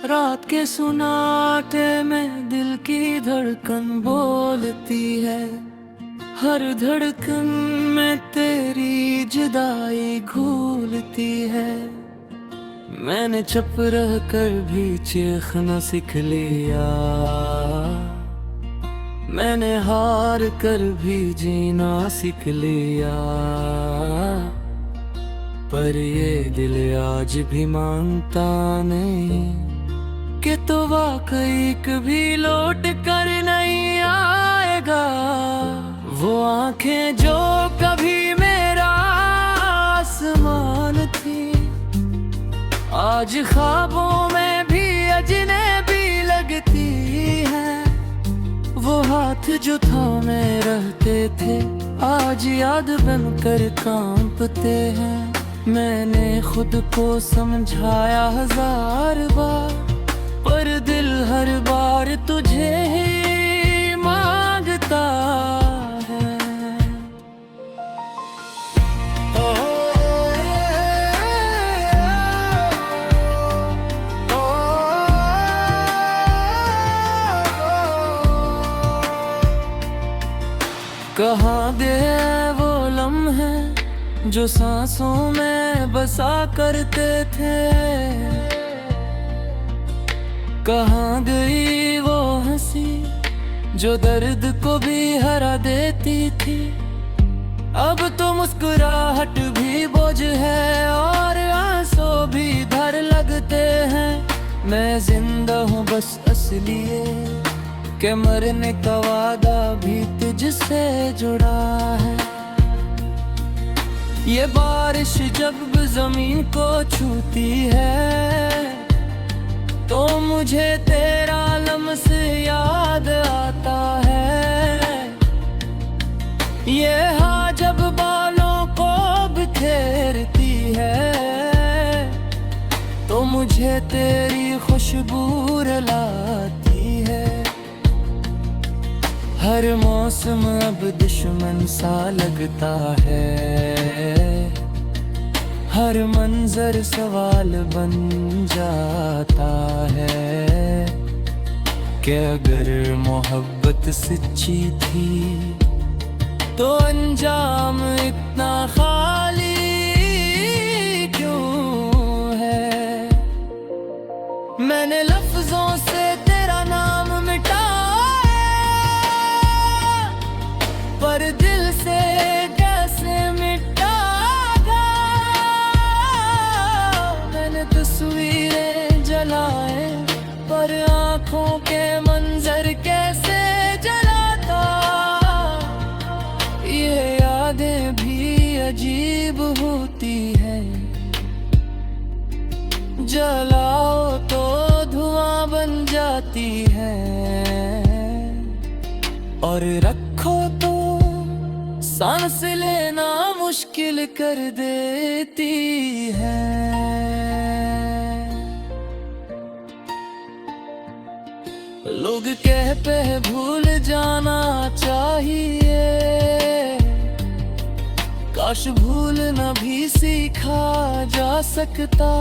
रात के सुनाटे में दिल की धड़कन बोलती है। हर धड़कन में तेरी जुदाई घूलती है। मैंने चुप रह कर भी चीखना सीख लिया। मैंने हार कर भी जीना सीख लिया। पर ये दिल आज भी मानता नहीं कि तो वाकई कभी लौट कर नहीं आएगा। वो आंखें जो कभी मेरा आसमान थी, आज ख्वाबों में भी अजनबी लगती है। वो हाथ जो थामे रहते थे, आज याद बनकर कांपते हैं। मैंने खुद को समझाया 1000 बार, पर दिल हर बार तुझे ही मांगता है। कहाँ गए वो लम्हे जो सांसों में बसा करते थे। कहाँ गई वो हंसी जो दर्द को भी हरा देती थी। अब तो मुस्कुराहट भी बोझ है और आंसू भी धर लगते हैं। मैं जिंदा हूँ बस इसलिए कि मरने का वादा भी तुझसे जुड़ा है। ये बारिश जब जमीन को छूती है, तो मुझे तेरा लम्स याद आता है। ये हाँ जब बालों को बिखेरती है, तो मुझे तेरी खुशबू रुलाती है। हर मौसम अब दुश्मन सा लगता है। हर मंजर सवाल बन जाता है कि अगर मोहब्बत सच्ची थी, तो अंजाम इतना खाली क्यों है। मैंने लफ्जों से तेरा नाम मिटाया, पर दिल से कैसे मिटागा। मैंने तस्वीरें जलाए, पर आँखों के मंजर कैसे जलाता। ये यादें भी अजीब होती है, जलाओ तो धुआं बन जाती है, और रखो तो सांस लेना मुश्किल कर देती है। लोग कहते हैं भूल जाना चाहिए, काश भूलना भी सीखा जा सकता।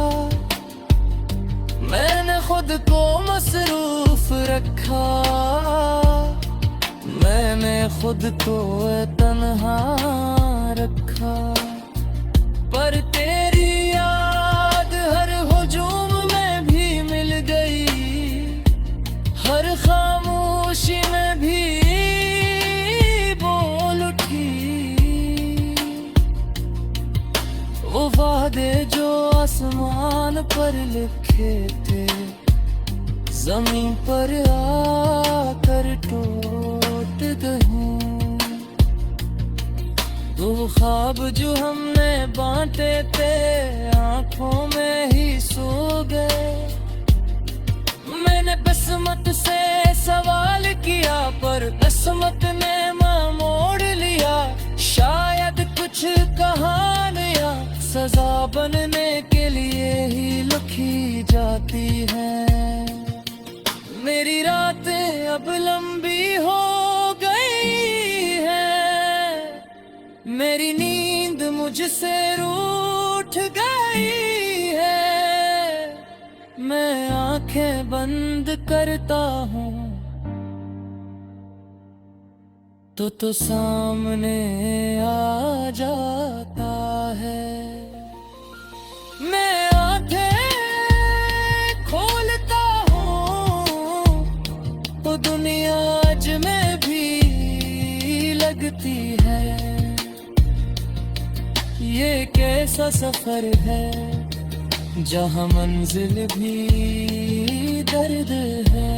मैंने खुद को मसरूफ रखा, मैंने खुद को तन्हा रखा। पर तेरी याद हर हुजूम में भी मिल गई, हर खामोशी में भी बोल उठी। वो वादे जो आसमान पर लिखे थे, जमीन पर आकर टूट गए। वो ख्वाब जो हमने बांटे थे, आंखों में ही सो गए। मैंने किस्मत से सवाल किया, पर किस्मत ने मुंह मोड़ लिया। शायद कुछ कहानियां सजा बनने के लिए ही लिखी जाती हैं। मेरी रातें अब लंबी हो गई हैं, मेरी नींद मुझसे रूठ गई है। मैं आंखें आंखें बंद करता हूँ तो सामने आ जाता है। मैं आंखें खोलता हूँ तो दुनिया आज में भी लगती है। ये कैसा सफर है जहाँ मंजिल भी दर्द है।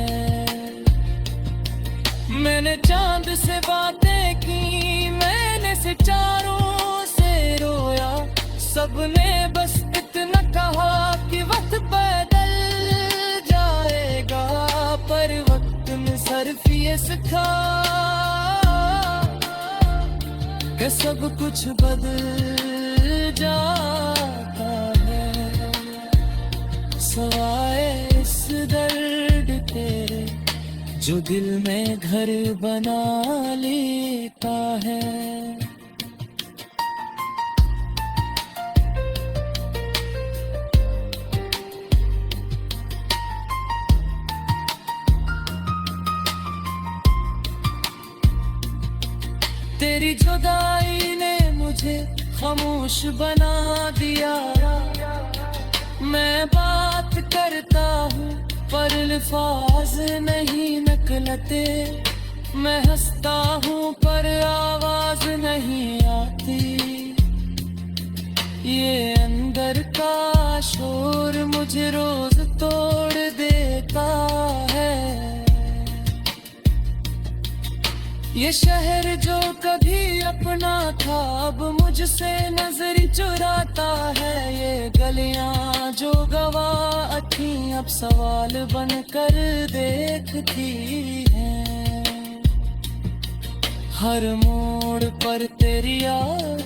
मैंने चांद से बातें की, मैंने सितारों से रोया, सबने बस इतना कहा कि वक्त बदल जाएगा, पर वक्त ने सिर्फ ये सिखा कि सब कुछ बदल जाता है। सवाए इस दर्द तेरे जो दिल में घर बना लेता है। तेरी जुदाई ने मुझे खामोश बना दिया। मैं बात करता हूँ पर अल्फाज नहीं निकलते। मैं हंसता हूँ पर आवाज नहीं आती। ये अंदर का शोर मुझे रोज तोड़ देता है। ये शहर जो कभी अपना था अब मुझसे नजर चुराता है। ये गलियां जो गवाह थी अब सवाल बनकर देखती हैं। हर मोड़ पर तेरी याद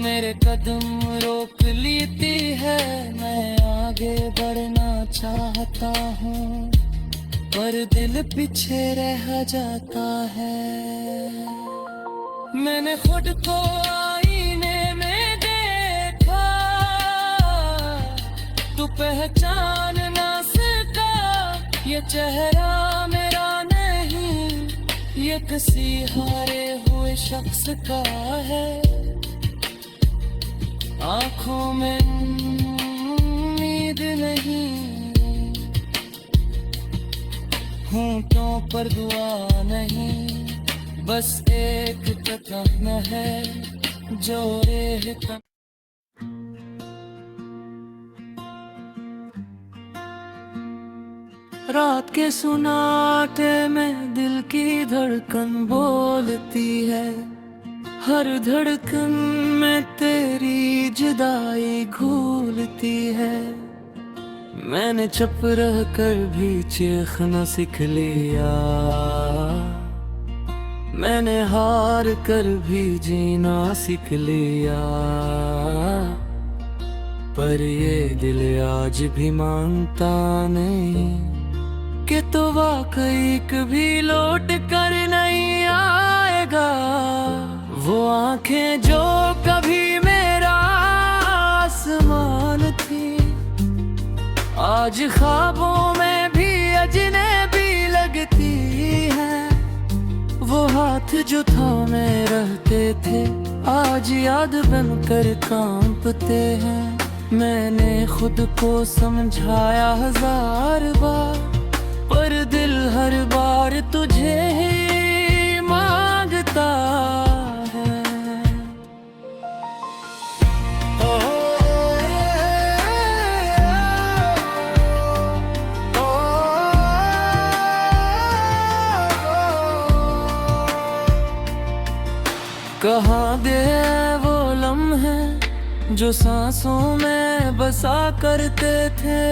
मेरे कदम रोक लेती है। मैं आगे बढ़ना चाहता हूँ पर दिल पीछे रह जाता है। मैंने खुद को आईने में देखा, तू पहचान ना सका। ये चेहरा मेरा नहीं, ये किसी हारे हुए शख्स का है। आंखों में उम्मीद नहीं, होंठों पर दुआ नहीं, बस एक तकन है जो रेहता। रात के सुनाटे में दिल की धड़कन बोलती है। हर धड़कन में तेरी जुदाई घूलती है। मैंने चुप रह कर भी चीखना सीख लिया। मैंने हार कर भी जीना सीख लिया। पर ये दिल आज भी मानता नहीं कि तो वाकई कभी लौट कर नहीं आएगा। वो आंखें जो कभी मेरा आसमान थी आज ख्वाबों में भी अजनबी लगती है। वो हाथ जो थामे रहते थे आज याद बनकर कांपते हैं। मैंने खुद को समझाया 1000 बार पर दिल हर बार तुझे ही मांगता है। कहाँ गए वो लम्हे जो सांसों में बसा करते थे।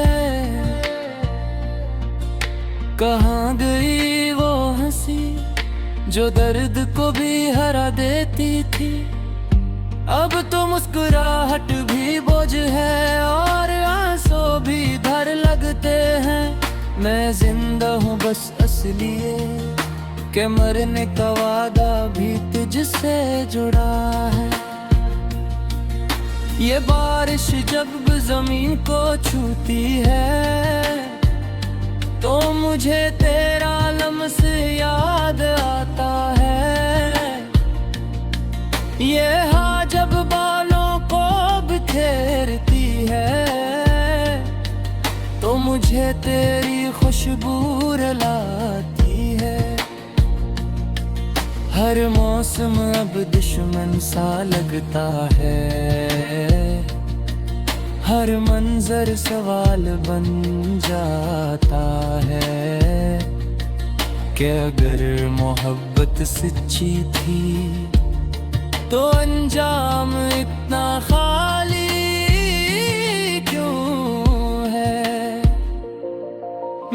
कहाँ गई वो हंसी जो दर्द को भी हरा देती थी। अब तो मुस्कुराहट भी बोझ है और आंसू भी धर लगते हैं। मैं जिंदा हूँ बस असलिए के मरने का वादा भी तुझसे जुड़ा है। ये बारिश जब जमीन को छूती है तो मुझे तेरा लम्स याद आता है। ये हाँ जब बालों को बिखेरती है तो मुझे तेरी खुशबू रुलाती है। हर मौसम अब दुश्मन सा लगता है, हर मंजर सवाल बन जाता है कि अगर मोहब्बत सच्ची थी तो अंजाम इतना खाली क्यों है।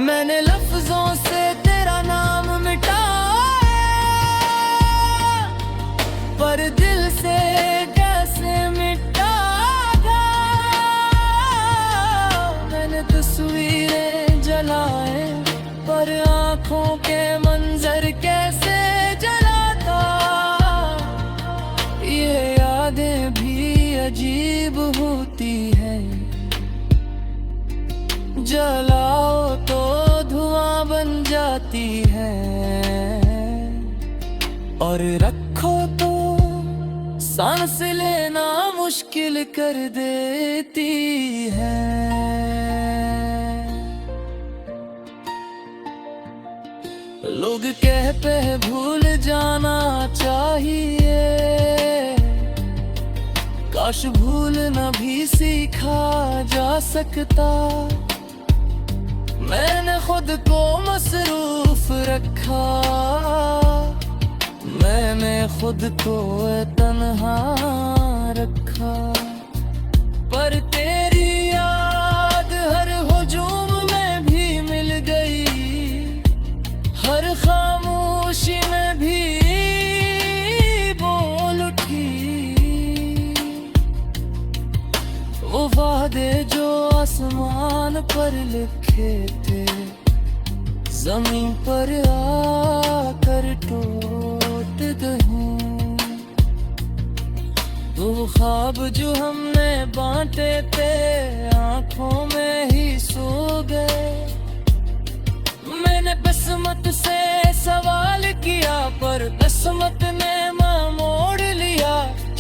मैंने लफ्जों से तेरा नाम मिटाया पर दिल से कैसे मिटागा। मैंने तस्वीरें जलाए पर आंखों के मंजर कैसे जलाता। ये यादें भी अजीब होती है, जलाओ तो धुआं बन जाती है और रखो तो सांस लेना मुश्किल कर देती है। लोग कहते हैं भूल जाना चाहिए, काश भूलना भी सीखा जा सकता। मैंने खुद को मसरूफ रखा, मैंने खुद को तन्हा रखा, पर तेरी याद हर हुजूम में भी मिल गई, हर खामोशी में भी बोल उठी। वो वादे जो आसमान पर लिखे थे जमीन पर आकर टूट गए। वो ख्वाब जो हमने बांटे थे आंखों में ही सो गए। मैंने किस्मत से सवाल किया पर किस्मत ने मुंह मोड़ लिया।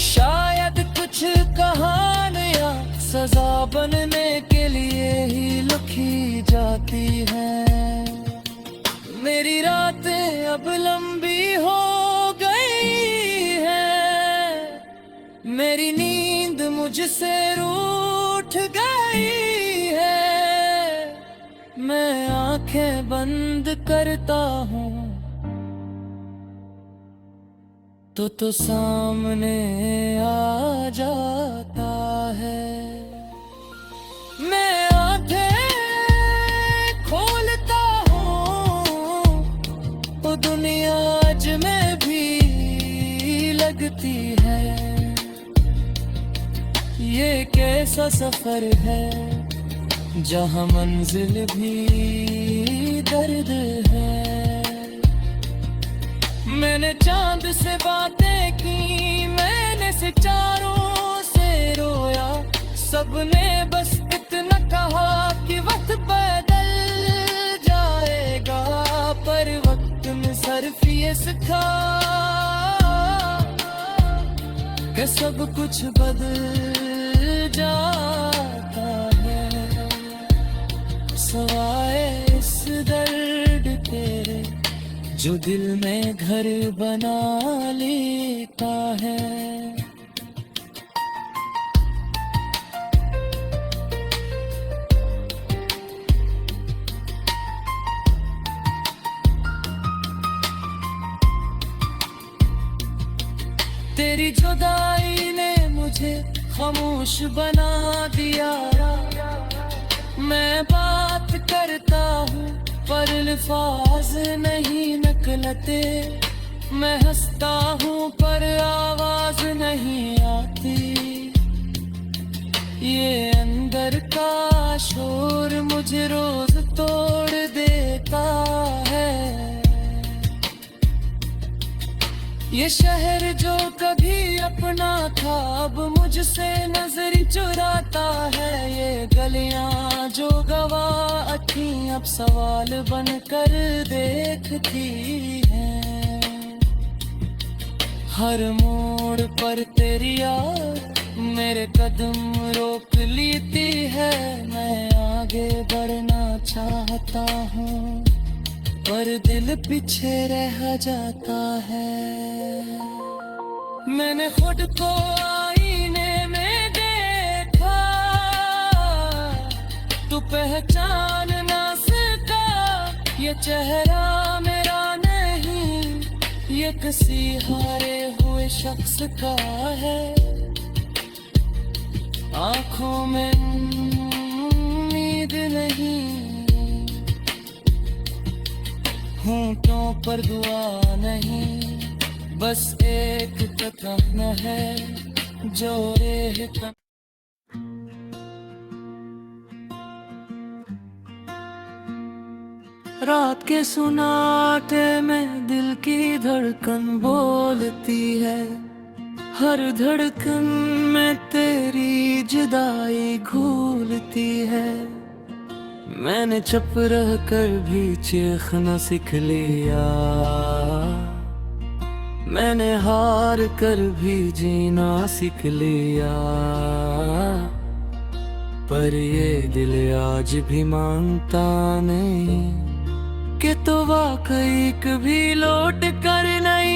शायद कुछ कहानियां सजा बनने के लिए ही लिखी जाती हैं। मेरी रातें अब लंबी हो गई हैं, मेरी नींद मुझसे रूठ गई है। मैं आंखें बंद करता हूँ तो सामने आ जाता है। मैं आंखें खोलता हूँ तो दुनिया आज में भी लगती है। ये कैसा सफर है जहाँ मंजिल भी दर्द है। मैंने चांद से बातें की, मैंने सितारों से रोया, सबने बस इतना कहा कि वक्त बदल जाएगा, पर वक्त में सिर्फ ये सिखा कि सब कुछ बदल जाता है। सवाए इस दर्द तेरे जो दिल में घर बना लेता है। तेरी जुदाई ने मुझे खामोश बना दिया। मैं बात करता हूँ पर अल्फाज नहीं निकलते। मैं हंसता हूँ पर आवाज नहीं आती। ये अंदर का शोर मुझे रोज तोड़ देता है। ये शहर जो कभी अपना था अब मुझसे नजर चुराता है। ये गलियां जो गवाह थी नहीं अब सवाल बनकर देखती है। हर मोड़ पर तेरी याद मेरे कदम रोक लेती है। मैं आगे बढ़ना चाहता हूँ पर दिल पीछे रह जाता है। मैंने खुद को आईने में देखा, तू पहचान ना सका ये चेहरा मेरा नहीं, ये किसी हारे हुए शख्स का है। आंखों में उम्मीद नहीं, होंठों पर दुआ नहीं, बस एक तकन है जो रेत। रात के सुनाटे में दिल की धड़कन बोलती है। हर धड़कन में तेरी जुदाई घूलती है। मैंने चुप रह कर भी चीखना सीख लिया, मैंने हार कर भी जीना सीख लिया। पर ये दिल आज भी मानता नहीं कि तो वाकई कभी लौट कर नहीं